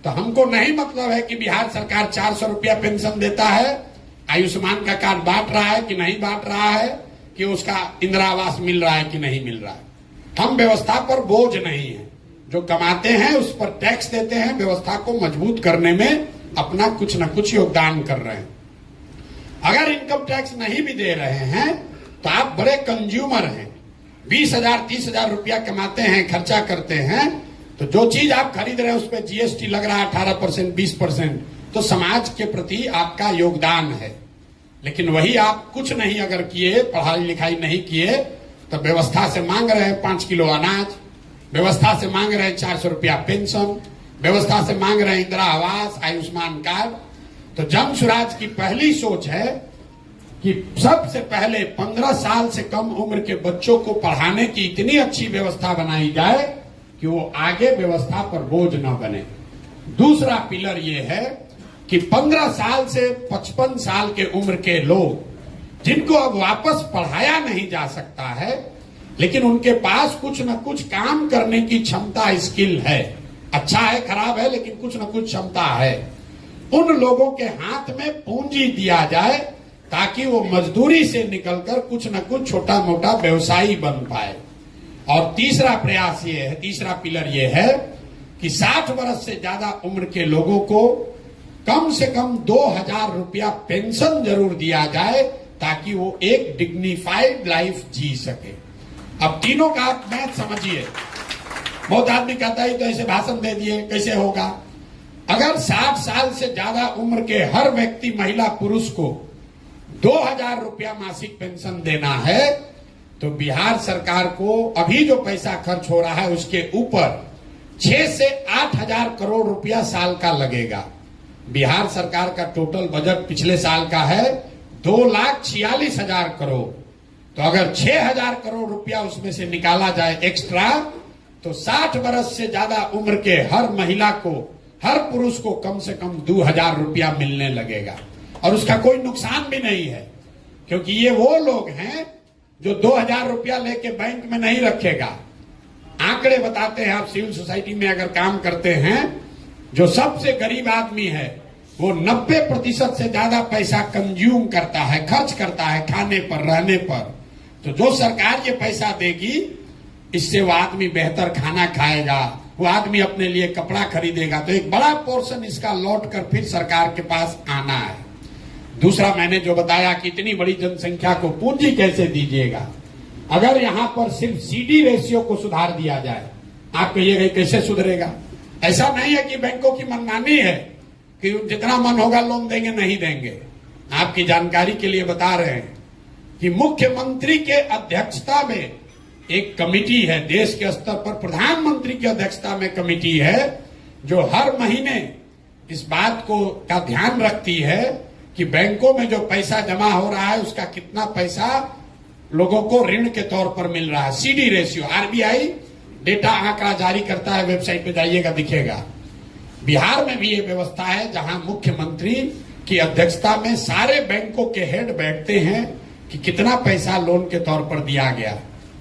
तो हमको नहीं मतलब है कि बिहार सरकार 400 रुपया पेंशन देता है, आयुष्मान का कार्ड बांट रहा है कि नहीं बांट रहा है, कि उसका इंदिरा आवास मिल रहा है कि नहीं मिल रहा है। हम व्यवस्था पर बोझ नहीं है, जो कमाते हैं उस पर टैक्स देते हैं, व्यवस्था को मजबूत करने में अपना कुछ न कुछ योगदान कर रहे हैं। अगर इनकम टैक्स नहीं भी दे रहे हैं तो आप बड़े कंज्यूमर हैं, 20,000-30,000 रुपया कमाते हैं, खर्चा करते हैं, तो जो चीज आप खरीद रहे हैं उस पर जीएसटी लग रहा है 18%, 20%, तो समाज के प्रति आपका योगदान है। लेकिन वही आप कुछ नहीं अगर किए, पढ़ाई लिखाई नहीं किए, तो व्यवस्था से मांग रहे हैं 5 किलो अनाज, व्यवस्था से मांग रहे हैं 400 रुपया पेंशन, व्यवस्था से मांग रहे हैं इंदिरा आवास, आयुष्मान कार्ड। तो जन स्वराज की पहली सोच है कि सबसे पहले 15 साल से कम उम्र के बच्चों को पढ़ाने की इतनी अच्छी व्यवस्था बनाई जाए कि वो आगे व्यवस्था पर बोझ न बने। दूसरा पिलर ये है कि 15 साल से 55 साल के उम्र के लोग जिनको अब वापस पढ़ाया नहीं जा सकता है, लेकिन उनके पास कुछ न कुछ काम करने की क्षमता, स्किल है, अच्छा है खराब है लेकिन कुछ न कुछ क्षमता है, उन लोगों के हाथ में पूंजी दिया जाए ताकि वो मजदूरी से निकलकर कुछ न कुछ छोटा मोटा व्यवसायी बन पाए। और तीसरा प्रयास ये है, तीसरा पिलर ये है कि 60 वर्ष से ज्यादा उम्र के लोगों को कम से कम 2,000 रुपया पेंशन जरूर दिया जाए ताकि वो एक डिग्निफाइड लाइफ जी सके। अब तीनों का आप मैथ समझिए। बहुत आदमी कहता है तो ऐसे भाषण दे दिए कैसे होगा। अगर 60 साल से ज्यादा उम्र के हर व्यक्ति, महिला पुरुष को 2,000 रुपया मासिक पेंशन देना है तो बिहार सरकार को अभी जो पैसा खर्च हो रहा है उसके ऊपर 6 से 8,000 करोड़ रुपया साल का लगेगा। बिहार सरकार का टोटल बजट पिछले साल का है 2,46,000 करोड़। तो अगर 6,000 करोड़ रुपया उसमें से निकाला जाए एक्स्ट्रा, तो 60 वर्ष से ज्यादा उम्र के हर महिला को, हर पुरुष को कम से कम 2,000 रुपया मिलने लगेगा। और उसका कोई नुकसान भी नहीं है, क्योंकि ये वो लोग हैं जो 2,000 रुपया लेके बैंक में नहीं रखेगा। आंकड़े बताते हैं, आप सिविल सोसाइटी में अगर काम करते हैं, जो सबसे गरीब आदमी है वो 90% से ज्यादा पैसा कंज्यूम करता है, खर्च करता है खाने पर, रहने पर। तो जो सरकार ये पैसा देगी, इससे वो आदमी बेहतर खाना खाएगा, वो आदमी अपने लिए कपड़ा खरीदेगा, तो एक बड़ा पोर्शन इसका लौट कर फिर सरकार के पास आना है। दूसरा, मैंने जो बताया कि इतनी बड़ी जनसंख्या को पूंजी कैसे दीजिएगा। अगर यहां पर सिर्फ सीडी रेशियो को सुधार दिया जाए, आप कहिएगा कैसे सुधरेगा। ऐसा नहीं है कि बैंकों की मनमानी है कि जितना मन होगा लोन देंगे, नहीं देंगे। आपकी जानकारी के लिए बता रहे हैं कि मुख्यमंत्री के अध्यक्षता में एक कमेटी है, देश के स्तर पर प्रधानमंत्री की अध्यक्षता में कमेटी है, जो हर महीने इस बात को का ध्यान रखती है कि बैंकों में जो पैसा जमा हो रहा है उसका कितना पैसा लोगों को ऋण के तौर पर मिल रहा है। सीडी रेशियो, आरबीआई डेटा आंकड़ा जारी करता है, वेबसाइट पे जाइएगा दिखेगा। बिहार में भी ये व्यवस्था है जहां मुख्यमंत्री की अध्यक्षता में सारे बैंकों के हेड बैठते हैं कि कितना पैसा लोन के तौर पर दिया गया।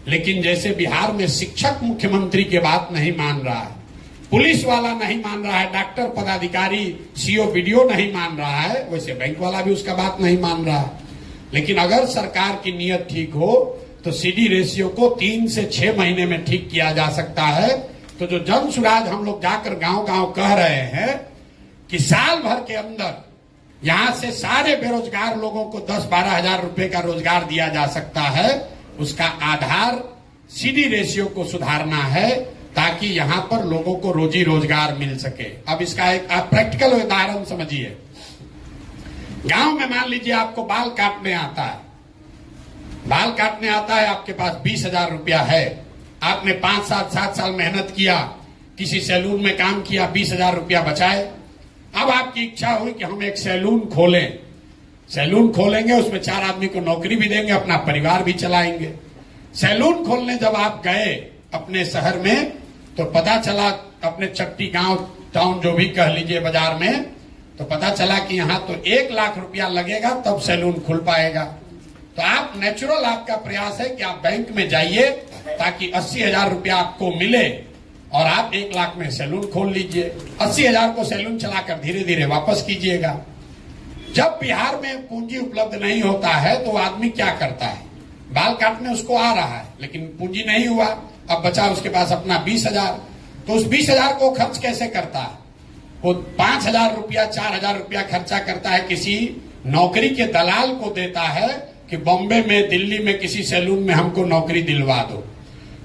लेकिन जैसे बिहार में शिक्षक मुख्यमंत्री की बात नहीं मान रहा है, पुलिस वाला नहीं मान रहा है, डॉक्टर पदाधिकारी सीओ वीडियो नहीं मान रहा है, वैसे बैंक वाला भी उसका बात नहीं मान रहा है। लेकिन अगर सरकार की नीयत ठीक हो तो सीडी रेशियो को 3 से 6 महीने में ठीक किया जा सकता है। तो जो जन सुराज हम लोग जाकर गांव गांव कह रहे हैं कि साल भर के अंदर यहां से सारे बेरोजगार लोगों को 10-12 हजार रुपए का रोजगार दिया जा सकता है, उसका आधार सीडी रेशियो को सुधारना है ताकि यहां पर लोगों को रोजी रोजगार मिल सके। अब इसका एक आप प्रैक्टिकल उदाहरण समझिए। गांव में मान लीजिए आपको बाल काटने आता है, बाल काटने आता है, आपके पास 20,000 रुपया है, आपने 5 साल 7 साल मेहनत किया, किसी सैलून में काम किया, 20,000 रुपया बचाए। अब आपकी इच्छा हुई कि हम एक सैलून खोलें, सैलून खोलेंगे, उसमें 4 आदमी को नौकरी भी देंगे, अपना परिवार भी चलाएंगे। सैलून खोलने जब आप गए अपने शहर में तो पता चला, अपने चट्टी गांव टाउन जो भी कह लीजिए बाजार में, तो पता चला कि यहां तो 1 लाख रुपया लगेगा तब सैलून खुल पाएगा। तो आप नेचुरल आपका प्रयास है कि आप बैंक में जाइए ताकि 80,000 रुपया आपको मिले और आप 1 लाख में सैलून खोल लीजिए। 80,000 को सैलून चलाकर धीरे धीरे वापस कीजिएगा। जब बिहार में पूंजी उपलब्ध नहीं होता है तो आदमी क्या करता है, बाल काटने उसको आ रहा है लेकिन पूंजी नहीं हुआ, अब बचा उसके पास अपना 20,000, तो उस 20,000 को खर्च कैसे करता है? वो 5,000 रुपया 4,000 रुपया खर्चा करता है, किसी नौकरी के दलाल को देता है कि बॉम्बे में दिल्ली में किसी सैलून में हमको नौकरी दिलवा दो।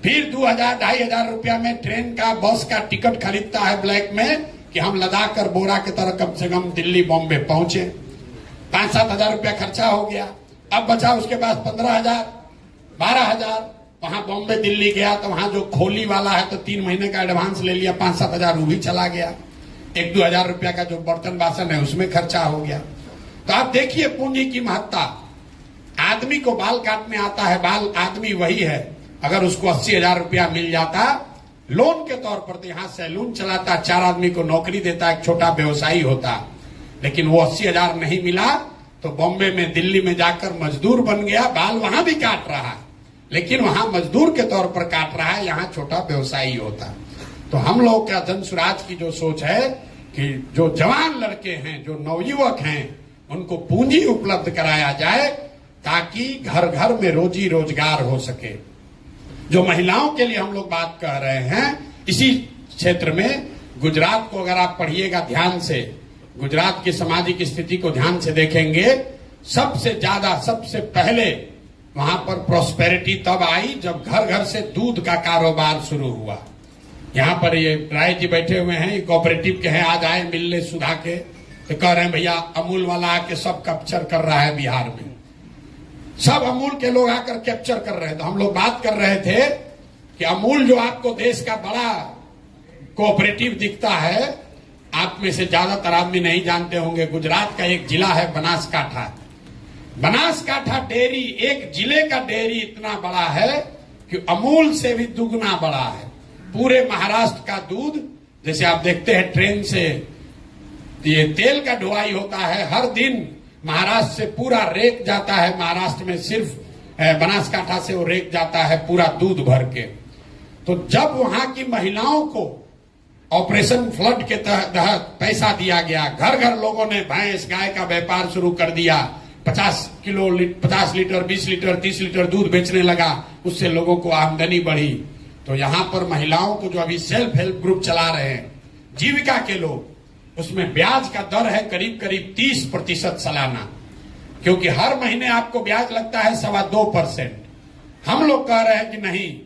फिर 2,000-2,500 रुपया में ट्रेन का बस का टिकट खरीदता है ब्लैक में कि हम लदाख कर बोरा की तरह कम से कम दिल्ली बॉम्बे पहुंचे। 5-7 हजार रुपया खर्चा हो गया, अब बचा उसके पास 15,000-12,000। वहां बॉम्बे दिल्ली गया तो वहां जो खोली वाला है तो 3 महीने का एडवांस ले लिया, 5-7 हजार वो भी चला गया। 1-2 हजार रुपया का जो बर्तन बासन है उसमें खर्चा हो गया। तो आप देखिए पूंजी की महत्ता। आदमी को बाल काटने आता है, बाल आदमी वही है, अगर उसको 80,000 रुपया मिल जाता लोन के तौर पर तो यहां सैलून चलाता, 4 आदमी को नौकरी देता, एक छोटा व्यवसायी होता। लेकिन वो 80,000 नहीं मिला तो बॉम्बे में दिल्ली में जाकर मजदूर बन गया, बाल वहां भी काट रहा है लेकिन वहां मजदूर के तौर पर काट रहा है, यहाँ छोटा व्यवसायी होता। तो हम लोग का जन सुराज की जो सोच है कि जो जवान लड़के हैं, जो नवयुवक हैं, उनको पूंजी उपलब्ध कराया जाए ताकि घर घर में रोजी रोजगार हो सके। जो महिलाओं के लिए हम लोग बात कर रहे हैं, इसी क्षेत्र में गुजरात को अगर आप पढ़िएगा ध्यान से, गुजरात की सामाजिक स्थिति को ध्यान से देखेंगे, सबसे ज्यादा सबसे पहले वहां पर प्रॉस्पेरिटी तब आई जब घर घर से दूध का कारोबार शुरू हुआ। यहाँ पर ये राय जी बैठे हुए हैं, ये कोऑपरेटिव के हैं, आज आए मिलने सुधा के, तो कह रहे हैं भैया अमूल वाला आके सब कैप्चर कर रहा है बिहार में, सब अमूल के लोग आकर कैप्चर कर रहे हैं। तो हम लोग बात कर रहे थे कि अमूल जो आपको देश का बड़ा कोऑपरेटिव दिखता है, आप में से ज्यादातर आदमी नहीं जानते होंगे, गुजरात का एक जिला है बनासकांठा। बनासकांठा डेयरी, एक जिले का डेयरी इतना बड़ा है कि अमूल से भी दुगना बड़ा है। पूरे महाराष्ट्र का दूध, जैसे आप देखते हैं ट्रेन से ये तेल का ढुलाई होता है, हर दिन महाराष्ट्र से पूरा रेक जाता है, महाराष्ट्र में सिर्फ बनासकांठा से वो रेक जाता है पूरा दूध भर के। तो जब वहां की महिलाओं को ऑपरेशन फ्लड के तहत पैसा दिया गया, घर घर लोगों ने भैंस गाय का व्यापार शुरू कर दिया, 50 लीटर 20 लीटर 30 लीटर दूध बेचने लगा, उससे लोगों को आमदनी बढ़ी। तो यहां पर महिलाओं को जो अभी सेल्फ हेल्प ग्रुप चला रहे हैं जीविका के लोग, उसमें ब्याज का दर है करीब करीब 30% सालाना, क्योंकि हर महीने आपको ब्याज लगता है 2.25%। हम लोग कह रहे हैं कि नहीं,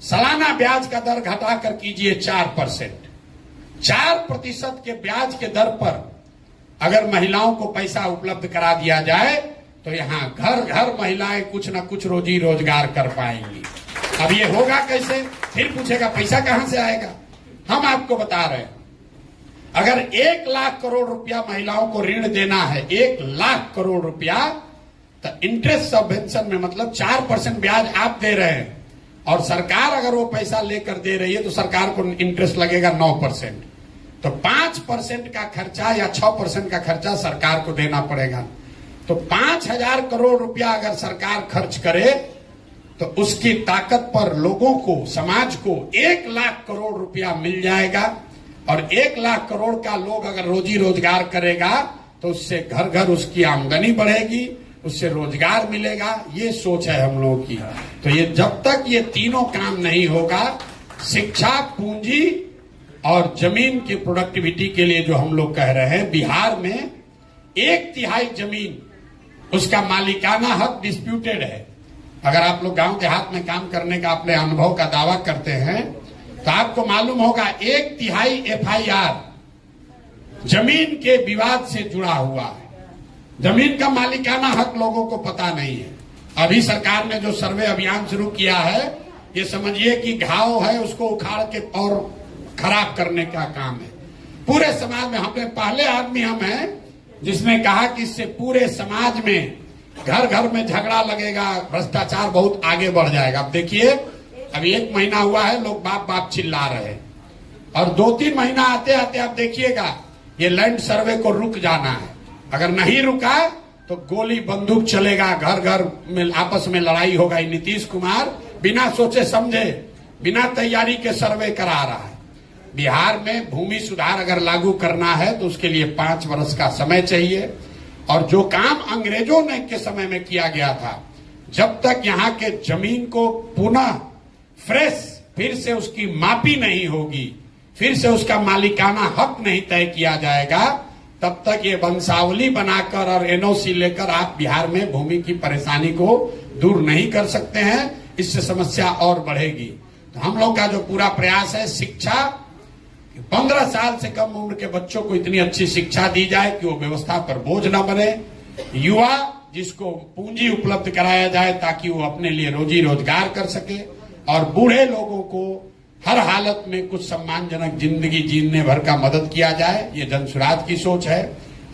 सालाना ब्याज का दर घटाकर कीजिए 4%। 4% के ब्याज के दर पर अगर महिलाओं को पैसा उपलब्ध करा दिया जाए तो यहाँ घर घर महिलाएं कुछ न कुछ रोजी रोजगार कर पाएंगी। अब ये होगा कैसे? फिर पूछेगा पैसा कहां से आएगा? हम आपको बता रहे हैं, अगर 1 लाख करोड़ रुपया महिलाओं को ऋण देना है, 1 लाख करोड़ रुपया, तो इंटरेस्ट सबवेंशन में मतलब 4% ब्याज आप दे रहे हैं और सरकार अगर वो पैसा लेकर दे रही है तो सरकार को इंटरेस्ट लगेगा 9%। तो 5% का खर्चा या 6% का खर्चा सरकार को देना पड़ेगा। तो 5,000 करोड़ रुपया अगर सरकार खर्च करे तो उसकी ताकत पर लोगों को, समाज को 1 लाख करोड़ रुपया मिल जाएगा। और 1 लाख करोड़ का लोग अगर रोजी रोजगार करेगा तो उससे घर घर उसकी आमदनी बढ़ेगी, उससे रोजगार मिलेगा, ये सोच है हम लोगों की। तो ये जब तक ये तीनों काम नहीं होगा, शिक्षा, पूंजी और जमीन की प्रोडक्टिविटी के लिए जो हम लोग कह रहे हैं, बिहार में 1/3 जमीन उसका मालिकाना हक डिस्प्यूटेड है। अगर आप लोग गांव देहात में काम करने का अपने अनुभव का दावा करते हैं तो आपको मालूम होगा 1/3 FIR जमीन के विवाद से जुड़ा हुआ है। जमीन का मालिकाना हक लोगों को पता नहीं है। अभी सरकार ने जो सर्वे अभियान शुरू किया है, ये समझिए कि घाव है, उसको उखाड़ के और खराब करने का काम है। पूरे समाज में हमने पहले आदमी हम हैं जिसने कहा कि इससे पूरे समाज में घर घर में झगड़ा लगेगा, भ्रष्टाचार बहुत आगे बढ़ जाएगा। अब देखिए, अभी 1 महीना हुआ है, लोग बाप बाप चिल्ला रहे हैं, और 2-3 महीना आते आते आप देखिएगा ये लैंड सर्वे को रुक जाना है। अगर नहीं रुका तो गोली बंदूक चलेगा, घर घर में आपस में लड़ाई होगा। नीतीश कुमार बिना सोचे समझे, बिना तैयारी के सर्वे करा रहा है। बिहार में भूमि सुधार अगर लागू करना है तो उसके लिए 5 वर्ष का समय चाहिए, और जो काम अंग्रेजों ने के समय में किया गया था, जब तक यहाँ के जमीन को पुनः फ्रेश फिर से उसकी मापी नहीं होगी, फिर से उसका मालिकाना हक नहीं तय किया जाएगा, तब तक ये वंशावली बनाकर और NOC लेकर आप बिहार में भूमि की परेशानी को दूर नहीं कर सकते हैं। इससे समस्या और बढ़ेगी। तो हम लोग का जो पूरा प्रयास है, शिक्षा, 15 साल से कम उम्र के बच्चों को इतनी अच्छी शिक्षा दी जाए कि वो व्यवस्था पर बोझ न बने। युवा जिसको पूंजी उपलब्ध कराया जाए ताकि वो अपने लिए रोजी रोजगार कर सके, और बूढ़े लोगों को हर हालत में कुछ सम्मानजनक जिंदगी जीने भर का मदद किया जाए। ये जन सुराज की सोच है।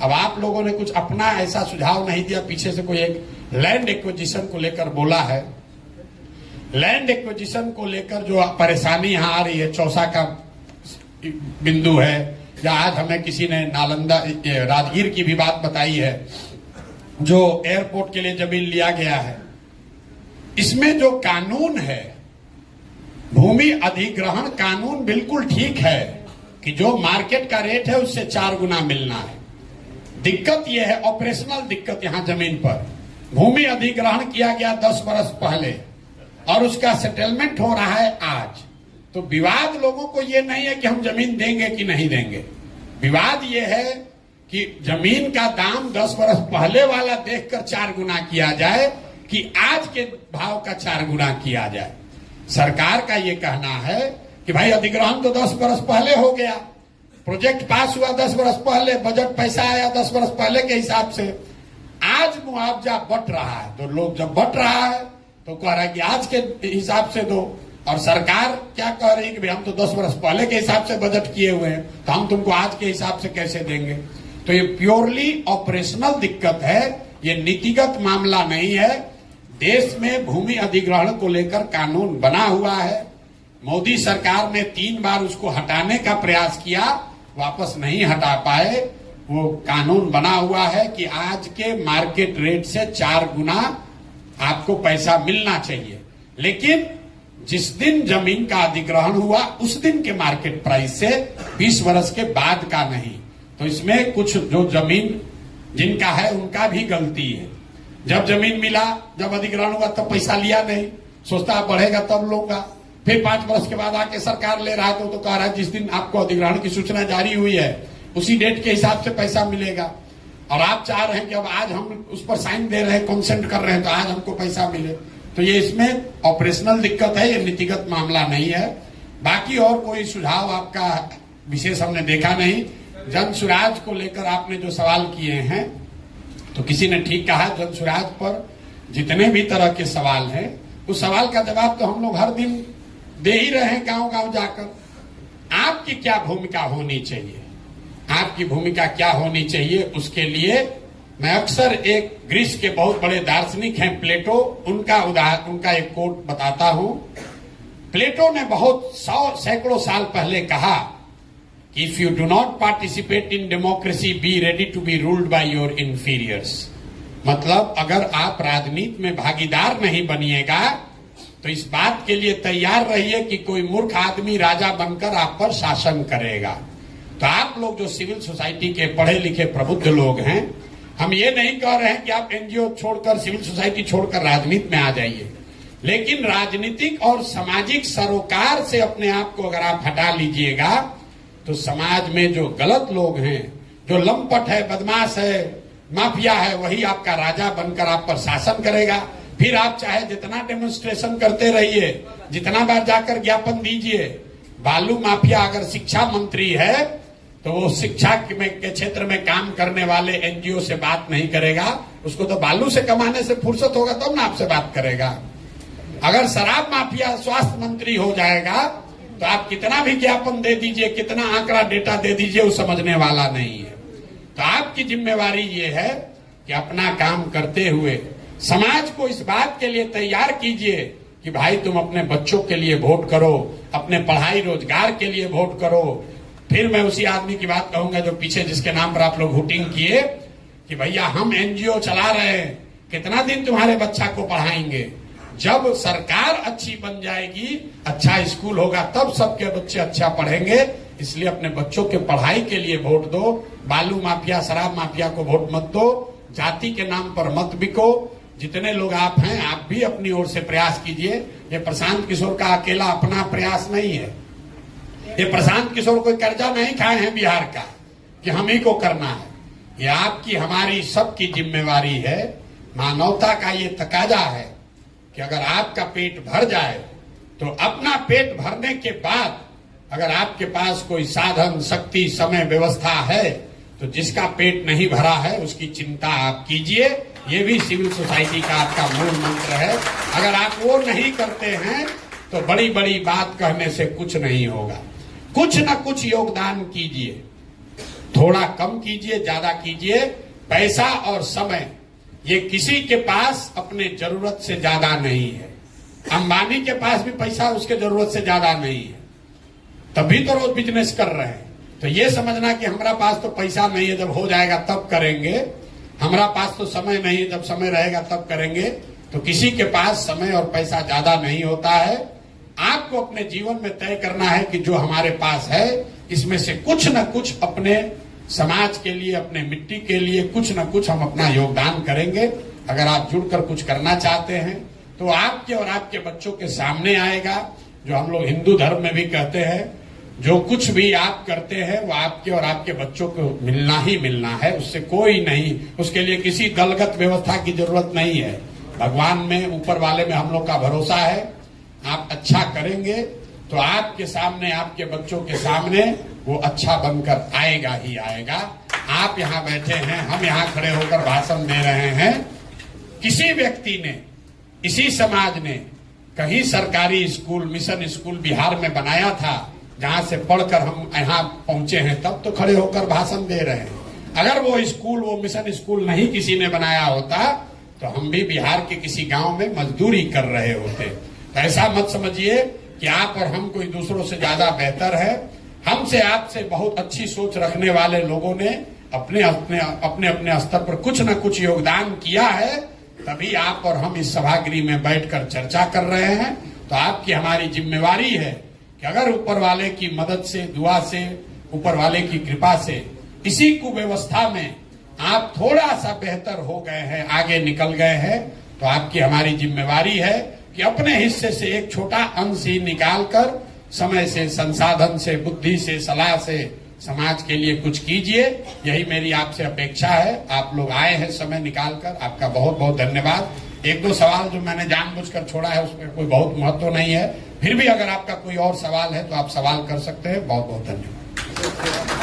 अब आप लोगों ने कुछ अपना ऐसा सुझाव नहीं दिया। पीछे से कोई एक लैंड एक्विजिशन को लेकर बोला है। लैंड एक्विजिशन को लेकर जो परेशानी यहाँ आ रही है, चौसा का बिंदु है, या आज हमें किसी ने नालंदा राजगीर की भी बात बताई है, जो एयरपोर्ट के लिए जमीन लिया गया है। इसमें जो कानून है, भूमि अधिग्रहण कानून बिल्कुल ठीक है कि जो मार्केट का रेट है उससे 4 गुना मिलना है। दिक्कत यह है, ऑपरेशनल दिक्कत, यहां जमीन पर भूमि अधिग्रहण किया गया 10 वर्ष पहले और उसका सेटलमेंट हो रहा है आज। तो विवाद लोगों को यह नहीं है कि हम जमीन देंगे कि नहीं देंगे, विवाद यह है कि जमीन का दाम 10 वर्ष पहले वाला देखकर 4 गुना किया जाए कि आज के भाव का 4 गुना किया जाए। सरकार का ये कहना है कि भाई अधिग्रहण तो 10 वर्ष पहले हो गया, प्रोजेक्ट पास हुआ 10 वर्ष पहले, बजट पैसा आया 10 वर्ष पहले के हिसाब से, आज मुआवजा बट रहा है। तो लोग जब बट रहा है तो कह रहा है कि आज के हिसाब से दो, और सरकार क्या कह रही है कि भाई हम तो 10 वर्ष पहले के हिसाब से बजट किए हुए हैं, तो हम तुमको आज के हिसाब से कैसे देंगे। तो ये प्योरली ऑपरेशनल दिक्कत है, ये नीतिगत मामला नहीं है। देश में भूमि अधिग्रहण को लेकर कानून बना हुआ है। मोदी सरकार ने 3 बार उसको हटाने का प्रयास किया, वापस नहीं हटा पाए। वो कानून बना हुआ है कि आज के मार्केट रेट से 4 गुना आपको पैसा मिलना चाहिए, लेकिन जिस दिन जमीन का अधिग्रहण हुआ उस दिन के मार्केट प्राइस से 20 वर्ष के बाद का नहीं। तो इसमें कुछ जो जमीन जिनका है उनका भी गलती है। जब जमीन मिला, जब अधिग्रहण हुआ तब पैसा लिया नहीं, सोचता बढ़ेगा तब लूंगा, फिर 5 वर्ष के बाद आके सरकार ले रहा है तो कह रहा है जिस दिन आपको अधिग्रहण की सूचना जारी हुई है उसी डेट के हिसाब से पैसा मिलेगा। और आप चाह रहे हैं कि अब आज हम उस पर साइन दे रहे हैं, कंसेंट कर रहे हैं, तो आज हमको पैसा मिले। तो ये इसमें ऑपरेशनल दिक्कत है, ये नीतिगत मामला नहीं है। बाकी और कोई सुझाव आपका विशेष हमने देखा नहीं। जन सुराज को लेकर आपने जो सवाल किए हैं, तो किसी ने ठीक कहा, जन सुराज पर जितने भी तरह के सवाल हैं उस सवाल का जवाब तो हम लोग हर दिन दे ही रहे हैं गांव गांव जाकर। आपकी क्या भूमिका होनी चाहिए, आपकी भूमिका क्या होनी चाहिए, उसके लिए मैं अक्सर एक ग्रीस के बहुत बड़े दार्शनिक हैं प्लेटो, उनका एक कोट बताता हूं। प्लेटो ने बहुत सैकड़ों साल पहले कहा कि if you do not participate in democracy be ready to be ruled by your inferiors. मतलब अगर आप राजनीति में भागीदार नहीं बनिएगा तो इस बात के लिए तैयार रहिए कि कोई मूर्ख आदमी राजा बनकर आप पर शासन करेगा। तो आप लोग जो सिविल सोसाइटी के पढ़े लिखे प्रबुद्ध लोग हैं, हम ये नहीं कह रहे हैं कि आप एनजीओ छोड़कर, सिविल सोसाइटी छोड़कर राजनीति में आ जाइए, लेकिन राजनीतिक और सामाजिक सरोकार से अपने आप को अगर आप हटा लीजिएगा तो समाज में जो गलत लोग हैं, जो लंपट है, बदमाश है, माफिया है, वही आपका राजा बनकर आप पर शासन करेगा। फिर आप चाहे जितना डेमोन्स्ट्रेशन करते रहिए, जितना बार जाकर ज्ञापन दीजिए, बालू माफिया अगर शिक्षा मंत्री है तो वो शिक्षा के क्षेत्र में काम करने वाले एनजीओ से बात नहीं करेगा, उसको तो बालू से कमाने से फुर्सत होगा तब ना आपसे बात करेगा। अगर शराब माफिया स्वास्थ्य मंत्री हो जाएगा तो आप कितना भी ज्ञापन दे दीजिए, कितना आंकड़ा डेटा दे दीजिए, वो समझने वाला नहीं है। तो आपकी जिम्मेवारी ये है कि अपना काम करते हुए समाज को इस बात के लिए तैयार कीजिए कि भाई तुम अपने बच्चों के लिए वोट करो, अपने पढ़ाई रोजगार के लिए वोट करो। फिर मैं उसी आदमी की बात कहूंगा जो पीछे जिसके नाम पर आप लोग वोटिंग किए कि भैया हम एनजीओ चला रहे हैं, कितना दिन तुम्हारे बच्चा को पढ़ाएंगे। जब सरकार अच्छी बन जाएगी, अच्छा स्कूल होगा, तब सबके बच्चे अच्छा पढ़ेंगे। इसलिए अपने बच्चों के पढ़ाई के लिए वोट दो। बालू माफिया, शराब माफिया को वोट मत दो। जाति के नाम पर मत बिको। जितने लोग आप हैं, आप भी अपनी ओर से प्रयास कीजिए। ये प्रशांत किशोर का अकेला अपना प्रयास नहीं है। ये प्रशांत किशोर कोई कर्जा नहीं खाए हैं बिहार का कि हम ही को करना है। ये आपकी, हमारी, सबकी जिम्मेवारी है। मानवता का ये तकाजा है कि अगर आपका पेट भर जाए तो अपना पेट भरने के बाद अगर आपके पास कोई साधन, शक्ति, समय, व्यवस्था है तो जिसका पेट नहीं भरा है उसकी चिंता आप कीजिए। ये भी सिविल सोसाइटी का आपका मूल मंत्र है। अगर आप वो नहीं करते हैं तो बड़ी बड़ी बात कहने से कुछ नहीं होगा। कुछ न कुछ योगदान कीजिए, थोड़ा कम कीजिए, ज्यादा कीजिए। पैसा और समय ये किसी के पास अपने जरूरत से ज्यादा नहीं है। अंबानी के पास भी पैसा उसके जरूरत से ज्यादा नहीं है, तभी तो रोज बिजनेस कर रहे हैं। तो ये समझना कि हमारा पास तो पैसा नहीं है, जब हो जाएगा तब करेंगे, हमारा पास तो समय नहीं है, जब समय रहेगा तब करेंगे, तो किसी के पास समय और पैसा ज्यादा नहीं होता है। आपको अपने जीवन में तय करना है कि जो हमारे पास है इसमें से कुछ न कुछ अपने समाज के लिए, अपने मिट्टी के लिए कुछ न कुछ हम अपना योगदान करेंगे। अगर आप जुड़कर कुछ करना चाहते हैं तो आपके और आपके बच्चों के सामने आएगा। जो हम लोग हिंदू धर्म में भी कहते हैं, जो कुछ भी आप करते हैं वो आपके और आपके बच्चों को मिलना ही मिलना है, उससे कोई नहीं, उसके लिए किसी दलगत व्यवस्था की जरूरत नहीं है। भगवान में, ऊपर वाले में हम लोग का भरोसा है। आप अच्छा करेंगे तो आपके सामने, आपके बच्चों के सामने वो अच्छा बनकर आएगा ही आएगा। आप यहाँ बैठे हैं, हम यहाँ खड़े होकर भाषण दे रहे हैं। किसी व्यक्ति ने, इसी समाज ने कहीं सरकारी स्कूल, मिशन स्कूल बिहार में बनाया था जहां से पढ़कर हम यहाँ पहुंचे हैं, तब तो खड़े होकर भाषण दे रहे हैं। अगर वो स्कूल, वो मिशन स्कूल नहीं किसी ने बनाया होता तो हम भी बिहार के किसी गांव में मजदूरी कर रहे होते। तो ऐसा मत समझिए कि आप और हम कोई दूसरों से ज्यादा बेहतर है। हमसे, आपसे बहुत अच्छी सोच रखने वाले लोगों ने अपने अपने स्तर पर कुछ न कुछ योगदान किया है, तभी आप और हम इस सभागृह में बैठकर चर्चा कर रहे हैं। तो आपकी, हमारी जिम्मेवारी है कि अगर ऊपर वाले की मदद से, दुआ से, ऊपर वाले की कृपा से इसी कुव्यवस्था में आप थोड़ा सा बेहतर हो गए हैं, आगे निकल गए हैं, तो आपकी, हमारी जिम्मेवारी है कि अपने हिस्से से एक छोटा अंश ही निकालकर समय से, संसाधन से, बुद्धि से, सलाह से समाज के लिए कुछ कीजिए। यही मेरी आपसे अपेक्षा है। आप लोग आए हैं समय निकालकर, आपका बहुत बहुत धन्यवाद। एक दो सवाल जो मैंने जानबूझकर छोड़ा है उसमें कोई बहुत महत्व नहीं है, फिर भी अगर आपका कोई और सवाल है तो आप सवाल कर सकते हैं। बहुत बहुत धन्यवाद।